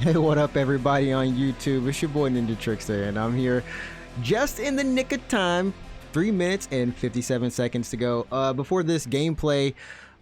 Hey, what up everybody on YouTube? It's your boy NinjaTrixta, and I'm here just in the nick of time. 3 minutes and 57 seconds to go before this gameplay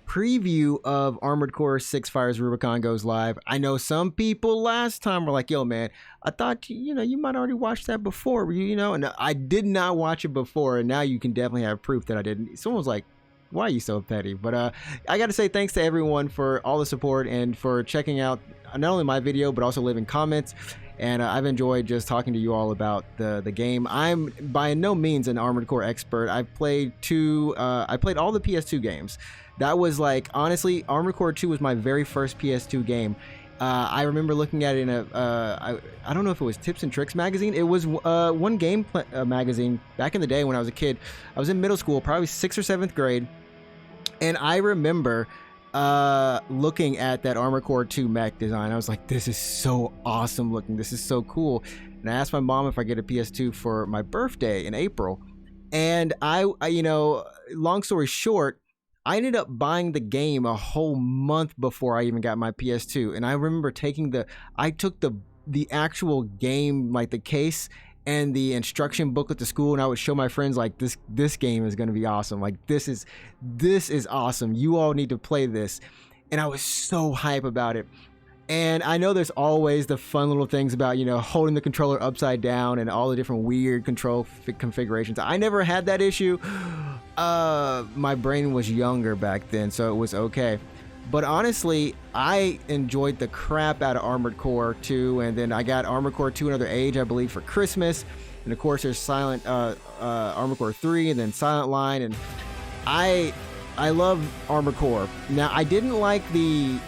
preview of Armored Core 6 Fires Rubicon goes live. I know some people last time were like, yo man, I thought you might already watch that before, and I did not watch it before, and now you can definitely have proof that I didn't. Someone was like, why are you so petty? But I gotta say thanks to everyone for all the support and for checking out not only my video but also leaving comments. And I've enjoyed just talking to you all about the game. I'm by no means an Armored Core expert. I've played I played all the PS2 games. That was like, honestly, Armored Core 2 was my very first PS2 game. I remember looking at it in I don't know if it was Tips and Tricks magazine. It was one game magazine back in the day when I was a kid. I was in middle school, probably 6th or 7th grade. And I remember looking at that Armored Core 2 mech design. I was like, this is so awesome looking. This is so cool. And I asked my mom if I get a PS2 for my birthday in April. And I long story short, I ended up buying the game a whole month before I even got my PS2. And I remember I took the actual game, like the case and the instruction booklet to school, and I would show my friends like, this game is going to be awesome. Like this is awesome. You all need to play this. And I was so hype about it. And I know there's always the fun little things about, holding the controller upside down and all the different weird control configurations. I never had that issue. My brain was younger back then, so it was okay. But honestly, I enjoyed the crap out of Armored Core 2, and then I got Armored Core 2 Another Age, I believe, for Christmas. And of course, there's Armored Core 3, and then Silent Line, and I love Armored Core. Now, I didn't like the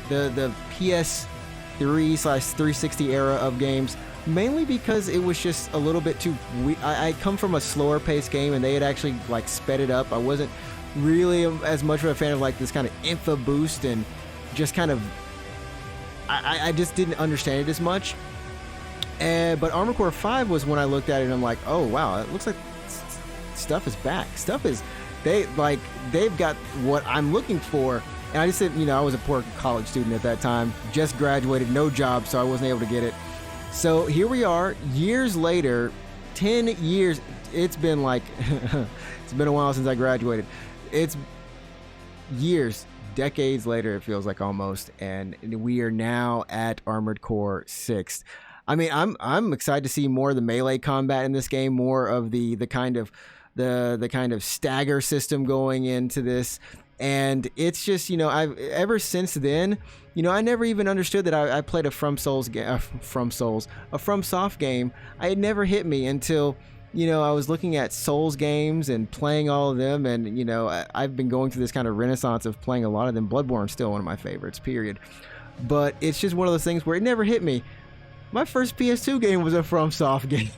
PS3/360 era of games, mainly because it was just a little bit too. I come from a slower paced game, and they had actually like sped it up. I wasn't really as much of a fan of like this kind of info boost, and just kind of I just didn't understand it as much. But Armored Core 5 was when I looked at it and I'm like, oh wow, it looks like stuff is back. They've got what I'm looking for. And I just said, I was a poor college student at that time, just graduated, no job, so I wasn't able to get it. So here we are, years later, 10 years. It's been like it's been a while since I graduated. It's years, decades later, it feels like almost, and we are now at Armored Core 6. I mean, I'm excited to see more of the melee combat in this game, more of the kind of stagger system going into this. And it's just, I've ever since then, I never even understood that I played a FromSoft game. It never hit me until I was looking at Souls games and playing all of them, and I've been going through this kind of renaissance of playing a lot of them. Bloodborne's still one of my favorites, period. But it's just one of those things where it never hit me. My first PS2 game was a FromSoft game,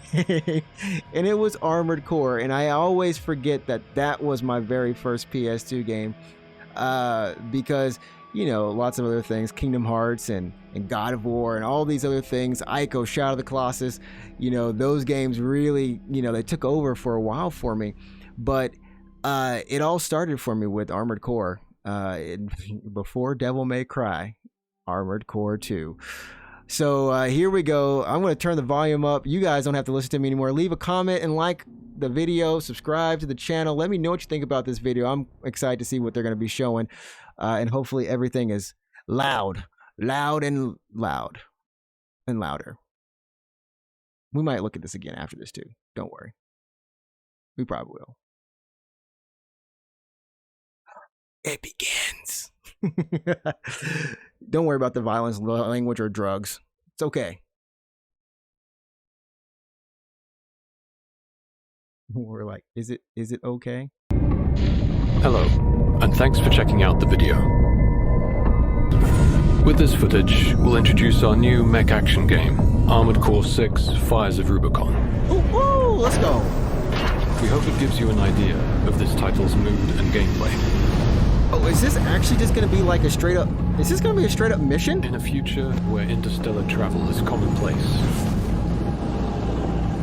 and it was Armored Core, and I always forget that was my very first PS2 game, because lots of other things, Kingdom Hearts and God of War and all these other things, Ico, Shadow of the Colossus, those games really, they took over for a while for me. But it all started for me with Armored Core, before Devil May Cry, Armored Core 2. So here we go. I'm going to turn the volume up. You guys don't have to listen to me anymore. Leave a comment and like the video, subscribe to the channel. Let me know what you think about this video. I'm excited to see what they're going to be showing. And hopefully everything is loud and louder. We might look at this again after this too. Don't worry. We probably will. It begins. Don't worry about the violence, language, or drugs. It's okay. We're like, is it okay? Hello, and thanks for checking out the video. With this footage, we'll introduce our new mech action game, Armored Core 6 Fires of Rubicon. Ooh, let's go. We hope it gives you an idea of this title's mood and gameplay. Oh, is this actually just going to be like a straight up... Is this going to be a straight up mission? In a future where interstellar travel is commonplace,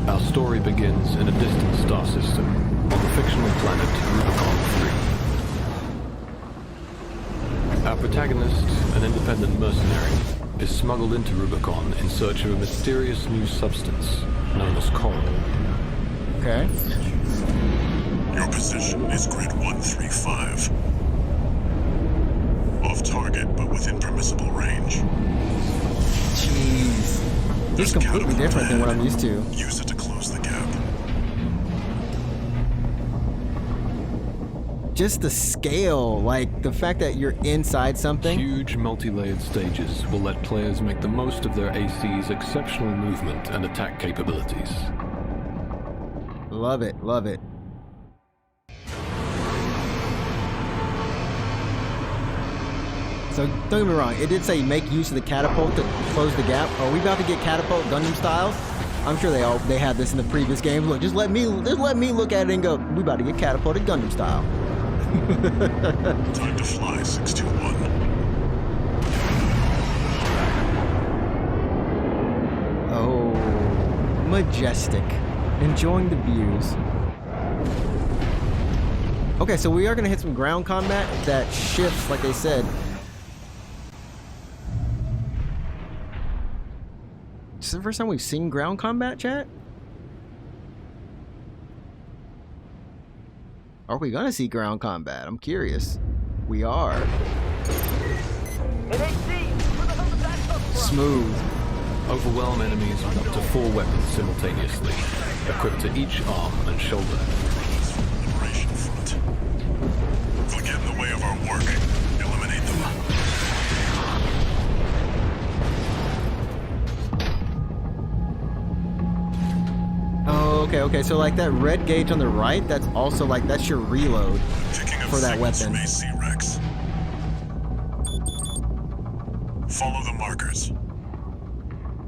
our story begins in a distant star system on the fictional planet Rubicon 3. Our protagonist, an independent mercenary, is smuggled into Rubicon in search of a mysterious new substance known as coal. Okay. Your position is grid 135. Off target, but within permissible range. Jeez. This is completely different than what I'm used to. Use it to close the gap. Just the scale, like the fact that you're inside something. Huge multi-layered stages will let players make the most of their AC's exceptional movement and attack capabilities. Love it, love it. So don't get me wrong, it did say make use of the catapult to close the gap. Are we about to get catapult Gundam style? I'm sure they had this in the previous games. Look, just let me look at it and go, we about to get catapulted Gundam style. Time to fly, 621. Oh, majestic. Enjoying the views. Okay, so we are going to hit some ground combat that shifts, like they said. This is the first time we've seen ground combat, chat? Are we going to see ground combat? I'm curious. We are. Smooth. Overwhelm enemies with up to 4 weapons simultaneously, equipped to each arm and shoulder. Liberation front. They'll get in the way of our work. Eliminate them. Oh, okay. So like that red gauge on the right, that's also like, that's your reload for that weapon. Rex. Follow the markers.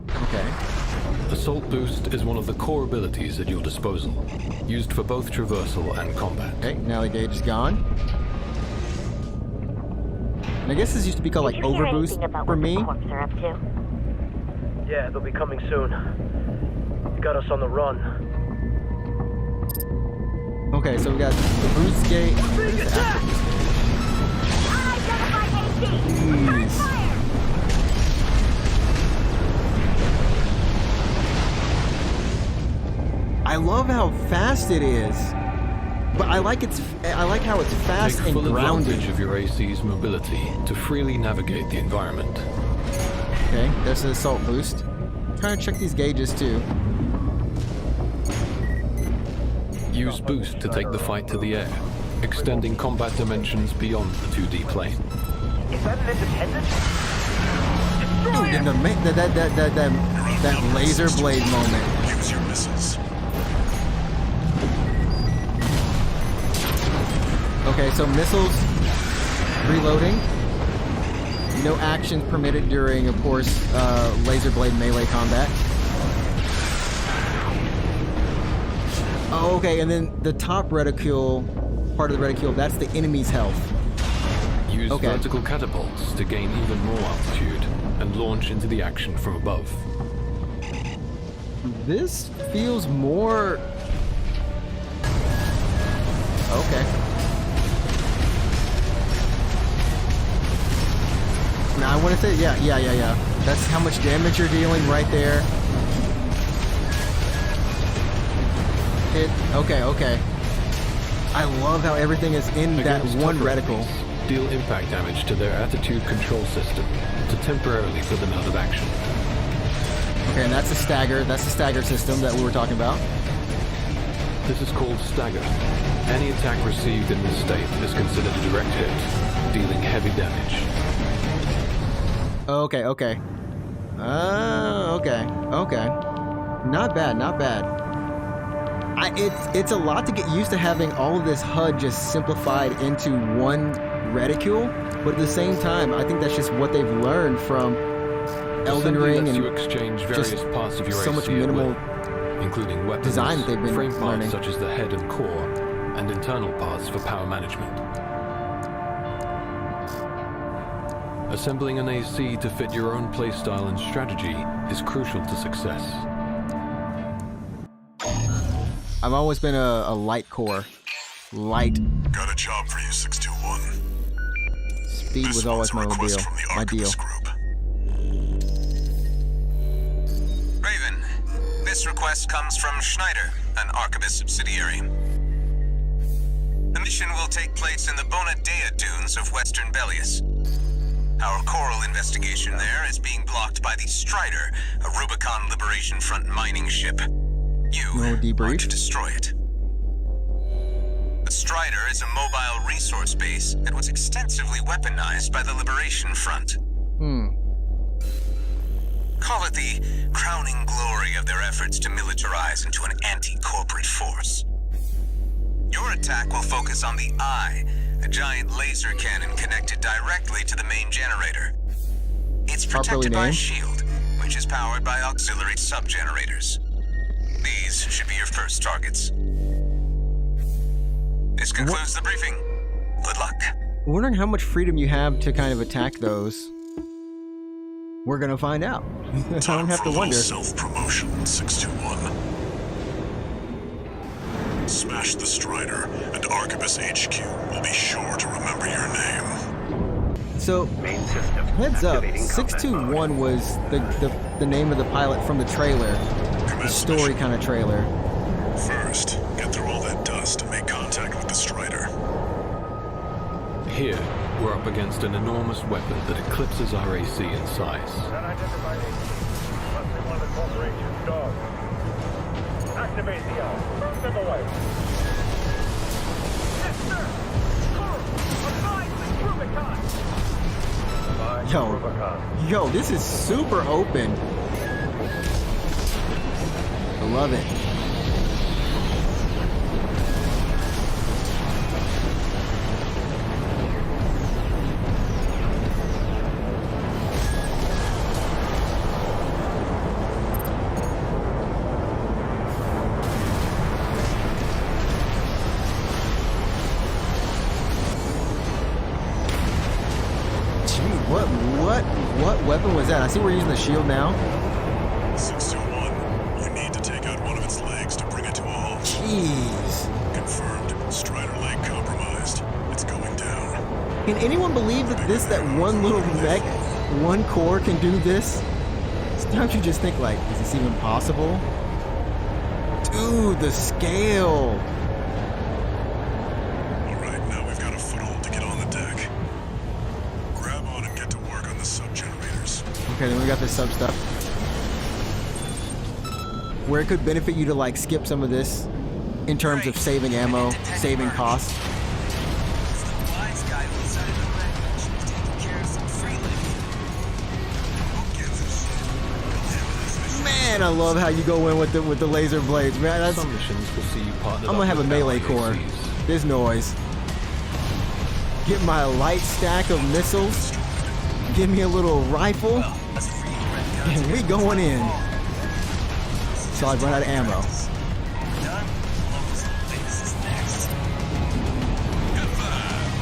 Okay. Assault Boost is one of the core abilities at your disposal, used for both traversal and combat. Okay, now the gauge is gone. And I guess this used to be called like overboost for me. Yeah, they'll be coming soon. Got us on the run. Okay, so we got the boost gate. Jeez. I love how fast it is, but I like how it's fast Take and full grounded. advantage of your AC's mobility to freely navigate the environment. Okay, there's the assault boost. I'm trying to check these gauges too. Use Boost to take the fight to the air, extending combat dimensions beyond the 2D plane. Is that an independent? Dude, and that laser blade moment. Use your missiles. Okay, so missiles, reloading. No actions permitted during, of course, laser blade melee combat. Oh, okay, and then the top reticule, part of the reticule, that's the enemy's health. Use vertical catapults to gain even more altitude and launch into the action from above. This feels more... Okay. Now I want to say, yeah. That's how much damage you're dealing right there. Okay. I love how everything is in that one reticle. Deal impact damage to their attitude control system to temporarily put them out of action. Okay, and that's a stagger. That's the stagger system that we were talking about. This is called stagger. Any attack received in this state is considered a direct hit, dealing heavy damage. Okay. Okay. Not bad. It's a lot to get used to having all of this HUD just simplified into one reticule, but at the same time, I think that's just what they've learned from Elden Ring and you exchange various parts of your so much AC minimal including weapons, design they've been frame parts learning. such as the head and core, and internal parts for power management. Assembling an AC to fit your own playstyle and strategy is crucial to success. I've always been a light core. Light. Got a job for you, 621. Speed was always my deal. My deal. Group. This request comes from Schneider, an Arquebus subsidiary. The mission will take place in the Bona Dea dunes of Western Belius. Our coral investigation there is being blocked by the Strider, a Rubicon Liberation Front mining ship. You are to destroy it. The Strider is a mobile resource base that was extensively weaponized by the Liberation Front. Call it the crowning glory of their efforts to militarize into an anti-corporate force. Your attack will focus on the Eye, a giant laser cannon connected directly to the main generator. It's protected by a shield, which is powered by auxiliary sub-generators. These should be your first targets. This concludes the briefing. Good luck. I'm wondering how much freedom you have to kind of attack those. We're gonna find out. I don't have to wonder. Self-promotion, 621. Smash the Strider, and Arquebus HQ will be sure to remember your name. So, heads up, 621 was the name of the pilot from the trailer. The story kind of trailer. First, get through all that dust and make contact with the Strider. Here, we're up against an enormous weapon that eclipses our AC in size. Unidentified agent. Must be one of the corporation's dogs. Activate the eye. Move them away. Yes, sir! Coral! Rubicon! Rubicon. Yo, this is super open. I love it. What weapon was that? I see we're using the shield now. 621, you need to take out one of its legs to bring it to a halt. Jeez. Confirmed. Strider leg compromised. It's going down. Can anyone believe that that one little mech, one core can do this? Sometimes you just think like, is this even possible? Dude, the scale. Alright, now we've got a foothold to get on the deck. Grab on and get to work on the sub-generators. Okay, then we got the sub stuff. Where it could benefit you to like skip some of this in terms of saving ammo, saving costs. Man, I love how you go in with the laser blades, man. That's, Some missions will see you partnered I'm gonna have a melee core. This noise. Get my light stack of missiles. Give me a little rifle. And we going in. So I run out of ammo.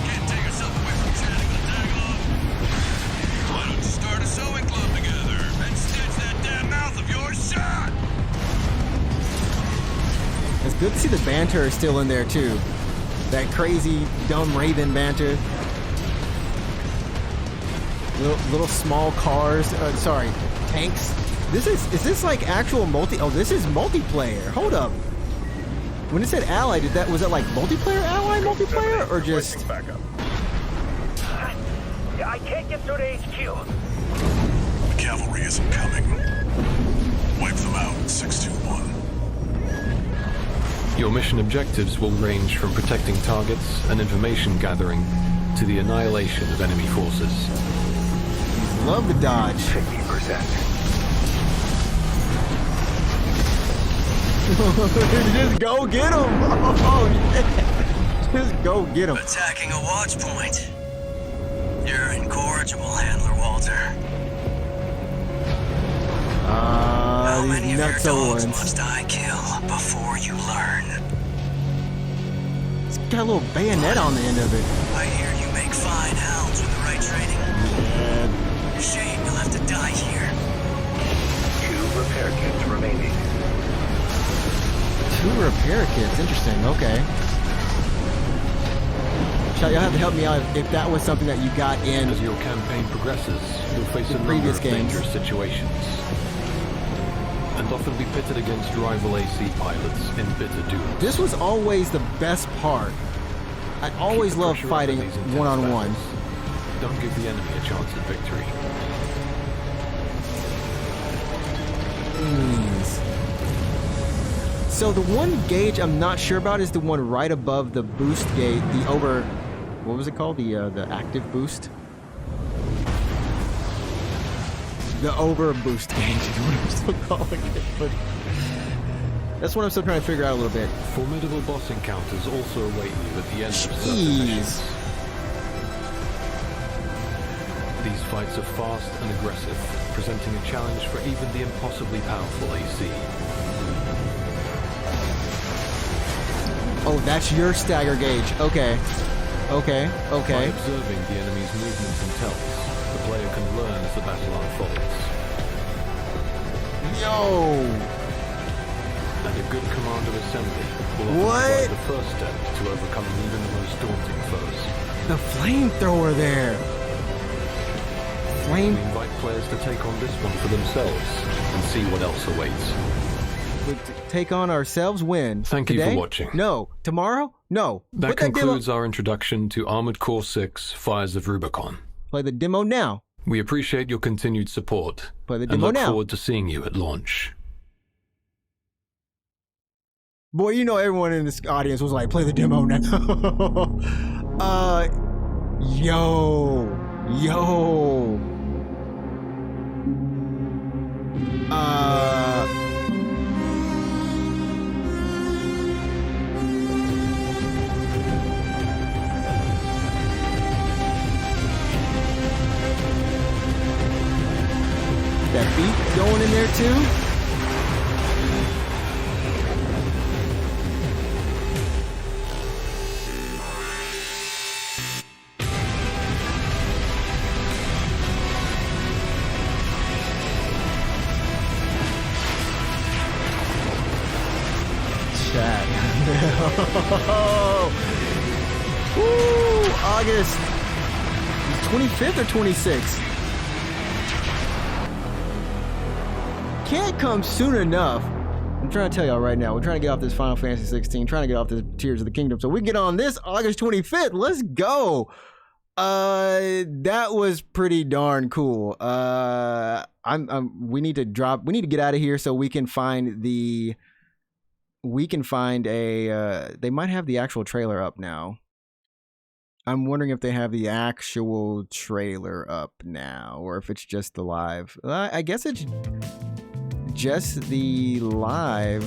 Can't take yourself away from chatting with a tag along. Why don't you start a sewing club together and stitch that damn mouth of yours shut? It's good to see the banter is still in there too. That crazy, dumb Raven banter. Little small cars. Sorry, tanks. Is this like actual oh, this is multiplayer. Hold up. When it said ally, was that like multiplayer ally multiplayer or just? I can't get through to HQ. The cavalry isn't coming. Wipe them out, 621. Your mission objectives will range from protecting targets and information gathering to the annihilation of enemy forces. Love the dodge. 50%. Just go get him! Oh, yeah. Just go get him. Attacking a watch point. You're incorrigible, Handler Walter. How many these of your nutso dogs ones. must I kill before you learn? It's got a little bayonet on the end of it. I hear you make fine hounds with the right training. Yeah. Shame you'll have to die here. 2 repair kits remaining. 2 repair kits. Interesting. Okay. You'll have to help me out if that was something that you got in. As your campaign progresses, you'll face a number previous of games. dangerous situations. and often be pitted against rival AC pilots in bitter duels. This was always the best part. I always loved fighting one-on-one. Don't give the enemy a chance at victory. So the one gauge I'm not sure about is the one right above the boost gauge, the over, what was it called? The active boost? The over boost gauge is what I'm still calling it, but that's what I'm still trying to figure out a little bit. Formidable boss encounters also await you at the end of certain Jeez. missions. These fights are fast and aggressive, presenting a challenge for even the impossibly powerful AC. Oh, that's your stagger gauge. Okay. Okay. By Okay. observing the enemy's movements and tells, the player can learn as the battle unfolds. Yo! And a good commander assembly will often What? provide the first step to overcoming even the most daunting foes. The flamethrower there. We invite players to take on this one for themselves and see what else awaits. Take on ourselves when? Thank you for Today? watching. No. Tomorrow? No. That Put demo- concludes our introduction to Armored Core 6 Fires of Rubicon. Play the demo now. We appreciate your continued support Play the and demo look now. forward to seeing you at launch. Boy, you know everyone in this audience was like, play the demo now. Yo. That beat going in there too? Chat. Woo! August 25th or 26th? Can't come soon enough. I'm trying to tell y'all right now, we're trying to get off this Final Fantasy 16, trying to get off this Tears of the Kingdom, so we get on this August 25th. Let's go. That was pretty darn cool. We need to get out of here so we can find a they might have the actual trailer up now. I'm wondering if they have the actual trailer up now or if it's just the live. I guess it's just the live.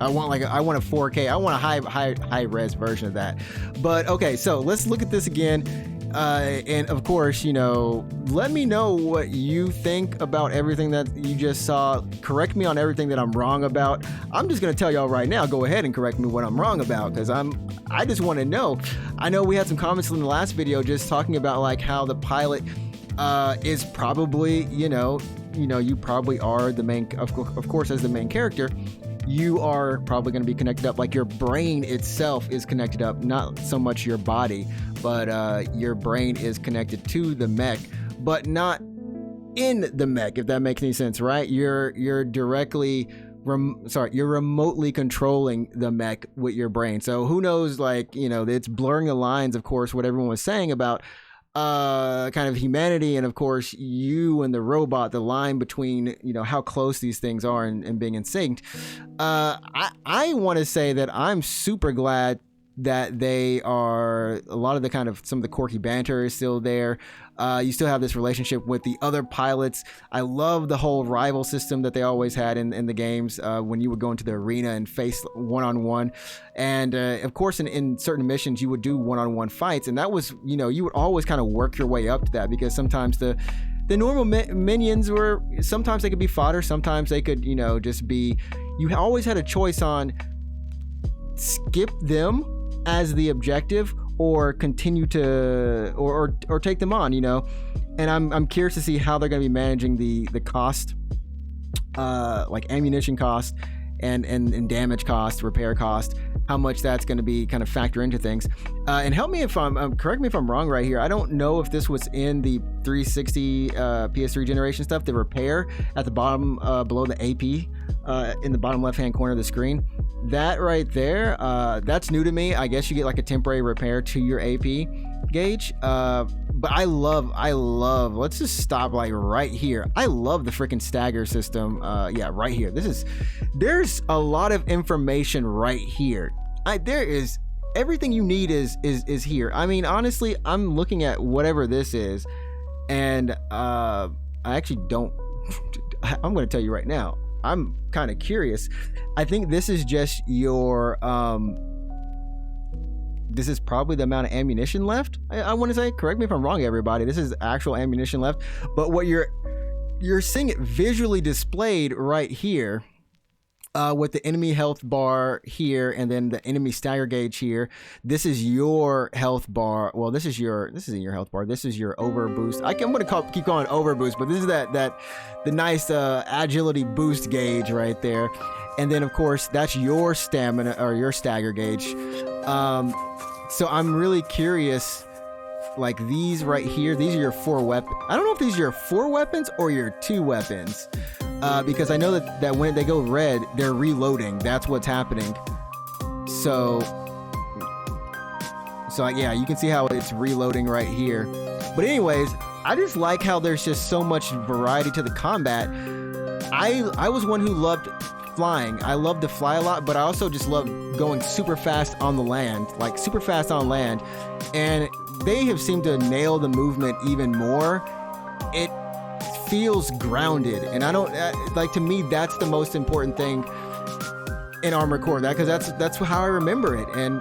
I want a 4K. I want a high res version of that. But okay, so let's look at this again. And of course, let me know what you think about everything that you just saw. Correct me on everything that I'm wrong about. I'm just gonna tell y'all right now, go ahead and correct me what I'm wrong about, because I just want to know. I know we had some comments in the last video just talking about like how the pilot is probably, you probably are the main, of course, as the main character. You are probably going to be connected up, like your brain itself is connected up, not so much your body, but your brain is connected to the mech, but not in the mech, if that makes any sense, right? You're remotely controlling the mech with your brain. So who knows, like, it's blurring the lines, of course, what everyone was saying about kind of humanity and of course you and the robot, the line between how close these things are and being in sync. I want to say that I'm super glad that they are, a lot of the kind of some of the quirky banter is still there. You still have this relationship with the other pilots. I love the whole rival system that they always had in the games, when you would go into the arena and face one-on-one. And of course, in certain missions, you would do one-on-one fights. And that was, you would always kind of work your way up to that, because sometimes the normal minions were, sometimes they could be fodder, sometimes they could, just be, you always had a choice on skip them as the objective or continue to or take them on, and I'm curious to see how they're going to be managing the cost, like ammunition cost and damage cost, repair cost, how much that's going to be kind of factor into things. And help me if I'm correct me if I'm wrong right here. I don't know if this was in the 360 PS3 generation stuff, the repair at the bottom below the AP in the bottom left hand corner of the screen. That right there, that's new to me. I guess you get like a temporary repair to your AP gauge. But I love, let's just stop like right here. I love the freaking stagger system. Yeah, right here. There's a lot of information right here. There is everything you need is here. I mean, honestly, I'm looking at whatever this is, and I actually don't. I'm going to tell you right now. I'm kind of curious. I think this is just your. This is probably the amount of ammunition left. I want to say. Correct me if I'm wrong, everybody. This is actual ammunition left. But what you're seeing it visually displayed right here. With the enemy health bar here and then the enemy stagger gauge here. This is your health bar. Well, this isn't your health bar. This is your over boost. I'm going to keep calling it over boost, but this is the nice agility boost gauge right there. And then of course that's your stamina or your stagger gauge. So I'm really curious, like these right here, these are your 4 weapons. I don't know if these are your 4 weapons or your 2 weapons. Because I know that when they go red, they're reloading. That's what's happening. So yeah, you can see how it's reloading right here. But anyways, I just like how there's just so much variety to the combat. I was one who loved flying. I love to fly a lot, but I also just love going super fast on the land, like super fast on land. And they have seemed to nail the movement even more. It feels grounded, and I don't like, to me that's the most important thing in Armored Core, because that's how I remember it. And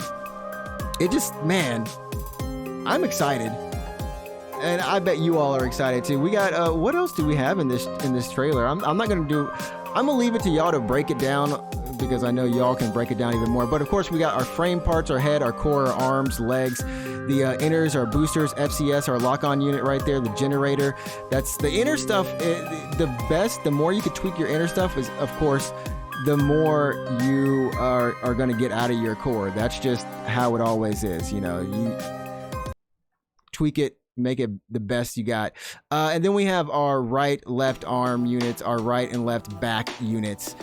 it just, man, I'm excited, and I bet you all are excited too. We got what else do we have in this trailer? I'm not gonna leave it to y'all to break it down, because I know y'all can break it down even more. But of course we got our frame parts, our head, our core, our arms, legs. The inners, our boosters, FCS, our lock-on unit right there, the generator. That's the inner stuff. The best, the more you could tweak your inner stuff is, of course, the more you are going to get out of your core. That's just how it always is. You know, you tweak it, make it the best you got. And then we have our right, left arm units, our right and left back units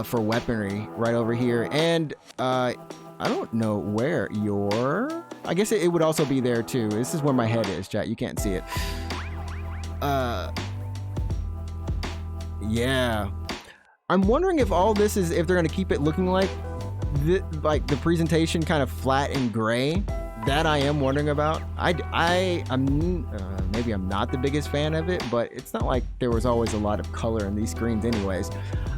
for weaponry right over here. And I don't know where I guess it would also be there too. This is where my head is, chat. You can't see it. Yeah. I'm wondering if all this is, if they're going to keep it looking like the presentation kind of flat and gray. That I am wondering about. I'm maybe I'm not the biggest fan of it, but it's not like there was always a lot of color in these screens anyways.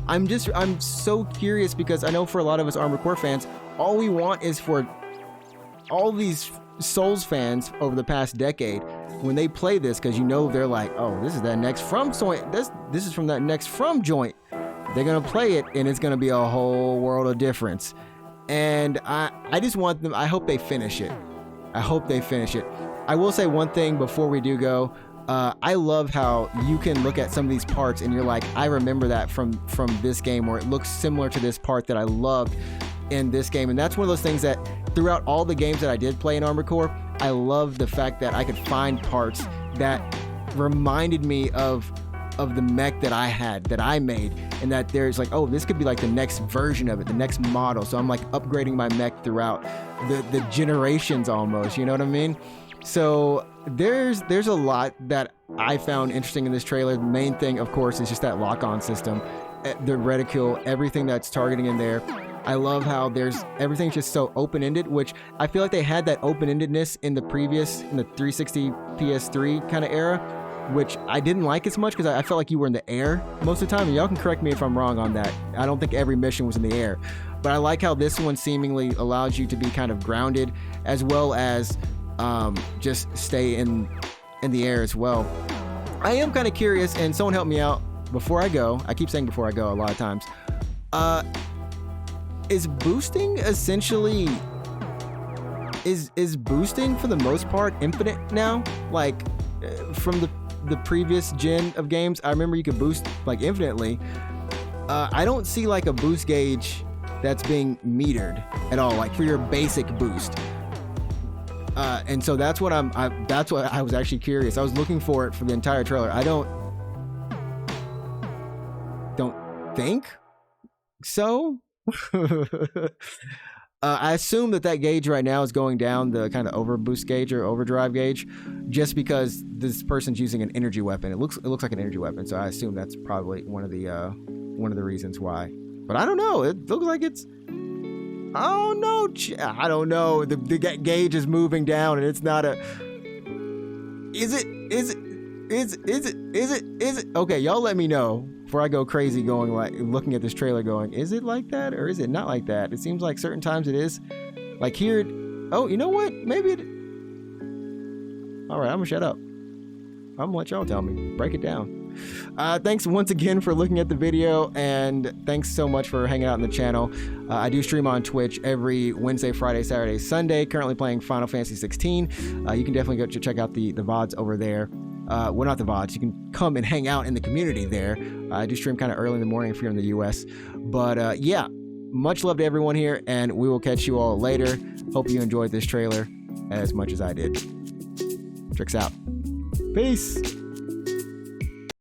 I'm so curious, because I know for a lot of us Armored Core fans, all we want is for all these Souls fans over the past decade, when they play this, because you know they're like, oh, this is that next From joint. This is from that next From joint. They're gonna play it, and it's gonna be a whole world of difference. And I just want them. I hope they finish it. I will say one thing before we do go. I love how you can look at some of these parts and you're like, I remember that from this game, or it looks similar to this part that I loved in this game. And that's one of those things that throughout all the games that I did play in Armored Core, I love the fact that I could find parts that reminded me of the mech that I had, that I made, and that there's like, oh, this could be like the next version of it, the next model. So I'm like upgrading my mech throughout the generations almost, you know what I mean? So there's a lot that I found interesting in this trailer. The main thing, of course, is just that lock-on system, the reticule, everything that's targeting in there. I love how everything's just so open-ended, which I feel like they had that open-endedness in the 360 PS3 kind of era, which I didn't like as much, because I felt like you were in the air most of the time. And y'all can correct me if I'm wrong on that. I don't think every mission was in the air, but I like how this one seemingly allows you to be kind of grounded, as well as just stay in the air as well. I am kind of curious, and someone help me out before I go. I keep saying before I go a lot of times. Is boosting essentially is boosting for the most part infinite now? Like from the previous gen of games, I remember you could boost like infinitely. I don't see like a boost gauge that's being metered at all, like for your basic boost. And so that's what that's what I was actually curious. I was looking for it for the entire trailer. I don't think so. I assume that gauge right now is going down, the kind of overboost gauge or overdrive gauge, just because this person's using an energy weapon. It looks like an energy weapon, so I assume that's probably one of the reasons why. But I don't know. It looks like it's. Oh no! I don't know. The gauge is moving down, and it's not a. Is it? Okay, y'all let me know before I go crazy going like looking at this trailer going, is it like that or is it not like that? It seems like certain times it is. Like here, oh, you know what? Maybe it. All right, I'm gonna shut up. I'm gonna let y'all tell me. Break it down. Thanks once again for looking at the video, and thanks so much for hanging out in the channel. I do stream on Twitch every Wednesday, Friday, Saturday, Sunday. Currently playing Final Fantasy 16. You can definitely go check out the VODs over there. Well, not the VODs. You can come and hang out in the community there. I do stream kind of early in the morning if you're in the US. But yeah, much love to everyone here, and we will catch you all later. Hope you enjoyed this trailer as much as I did. Trix out. Peace.